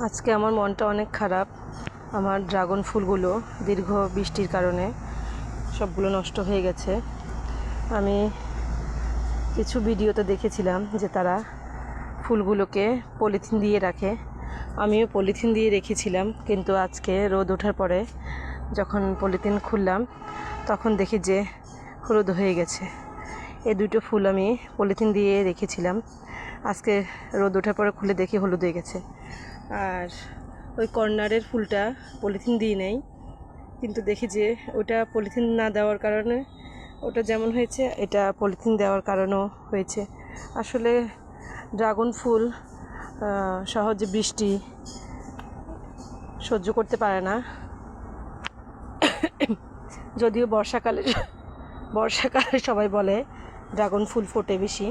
আজকে আমার মনটা অনেক খারাপ। আমার ড্রাগন ফুলগুলো দীর্ঘ বৃষ্টির কারণে সবগুলো নষ্ট হয়ে গেছে। আমি কিছু ভিডিওতে দেখেছিলাম যে তারা ফুলগুলোকে পলিথিন দিয়ে রাখে, আমিও পলিথিন দিয়ে রেখেছিলাম, কিন্তু আজকে রোদ ওঠার পরে যখন পলিথিন খুললাম তখন দেখি যে হলুদ হয়ে গেছে। এই দুটো ফুল আমি পলিথিন দিয়ে রেখেছিলাম, আজকে রোদ ওঠার পরে খুলে দেখি হলুদ হয়ে গেছে। আর ওই কর্নারের ফুলটা পলিথিন দিয়ে নেই, কিন্তু দেখি যে ওটা পলিথিন না দেওয়ার কারণে ওটা যেমন হয়েছে এটা পলিথিন দেওয়ার কারণেও হয়েছে। আসলে ড্রাগন ফুল সহজে বৃষ্টি সহ্য করতে পারে না। যদিও বর্ষাকালে সবাই বলে ড্রাগন ফুল ফোটে বেশি,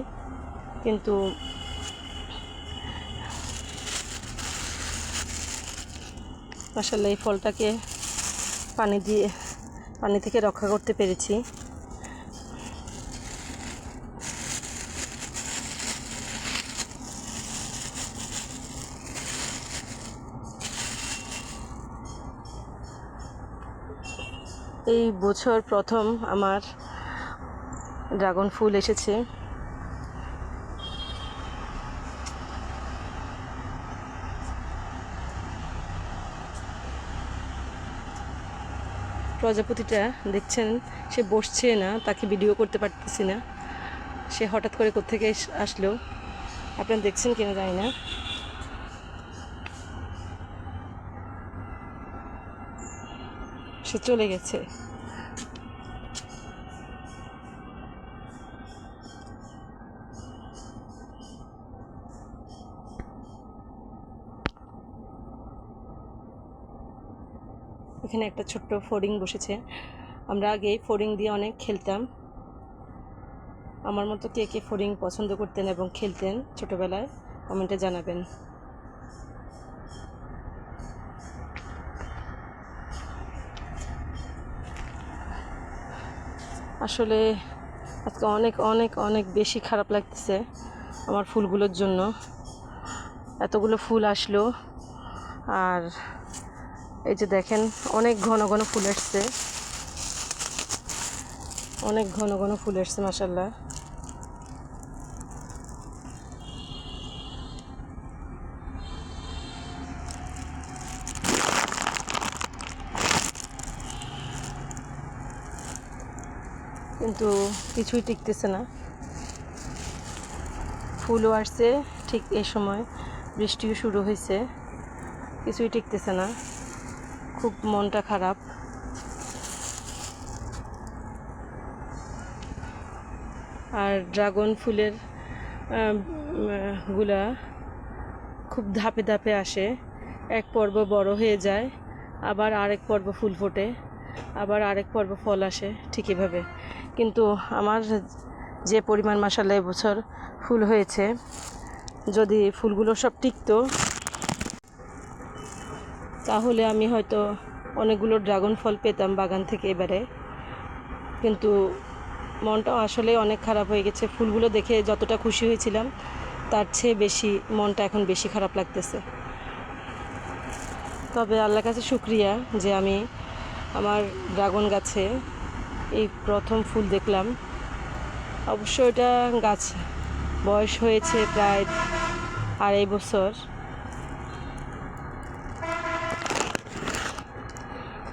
কিন্তু মাশাআল্লাহ এই ফলটাকে পানি থেকে রক্ষা করতে পেরেছি। এই বছর প্রথম আমার ড্রাগন ফুল এসেছে। প্রজাপতিটা দেখছেন, সে বসছে না, তাকে ভিডিও করতে পারতেছি না, সে হঠাৎ করে কোত্থেকে আসলো, আপনারা দেখছেন কিনা জানি না। সে চলে গেছে। এখানে একটা ছোট্ট ফড়িং বসেছে। আমরা আগে ফড়িং দিয়ে অনেক খেলতাম। আমার মতো কে কে ফড়িং পছন্দ করতেন এবং খেলতেন ছোটবেলায় কমেন্টে জানাবেন। আসলে আজকে অনেক অনেক অনেক বেশি খারাপ লাগতেছে আমার ফুলগুলোর জন্য। এতগুলো ফুল আসলো, আর এই যে দেখেন অনেক ঘন ঘন ফুল এসছে, অনেক ঘন ঘন ফুল এসছে মাশাআল্লাহ। কিন্তু কিছুই টিকতেছে না। ফুলও আসছে ঠিক এই সময়, বৃষ্টিও শুরু হয়েছে, কিছুই টিকতেছে না। খুব মনটা খারাপ। আর ড্রাগন ফুলের গুলা খুব ধাপে ধাপে আসে, এক পর্ব বড় হয়ে যায়, আবার আরেক পর্ব ফুল ফোটে, আবার আরেক পর্ব ফল আসে, ঠিক এভাবে। কিন্তু আমার যে পরিমাণ মাশাআল্লাহ এবছর ফুল হয়েছে, যদি ফুলগুলো সব টিকতো তাহলে আমি হয়তো অনেকগুলো ড্রাগন ফল পেতাম বাগান থেকে এবারে। কিন্তু মনটাও আসলে অনেক খারাপ হয়ে গেছে। ফুলগুলো দেখে যতটা খুশি হয়েছিলাম তার চেয়ে বেশি মনটা এখন বেশি খারাপ লাগতেছে। তবে আল্লাহর কাছে শুকরিয়া যে আমি আমার ড্রাগন গাছে এই প্রথম ফুল দেখলাম। অবশ্য এটা গাছ বয়স হয়েছে প্রায় 2.5 বছর।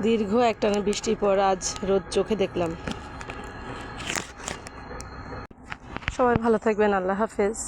দীর্ঘ একটানা বৃষ্টির পর আজ রোদ চোখে দেখলাম। সবাই ভালো থাকবেন, আল্লাহ হাফেজ।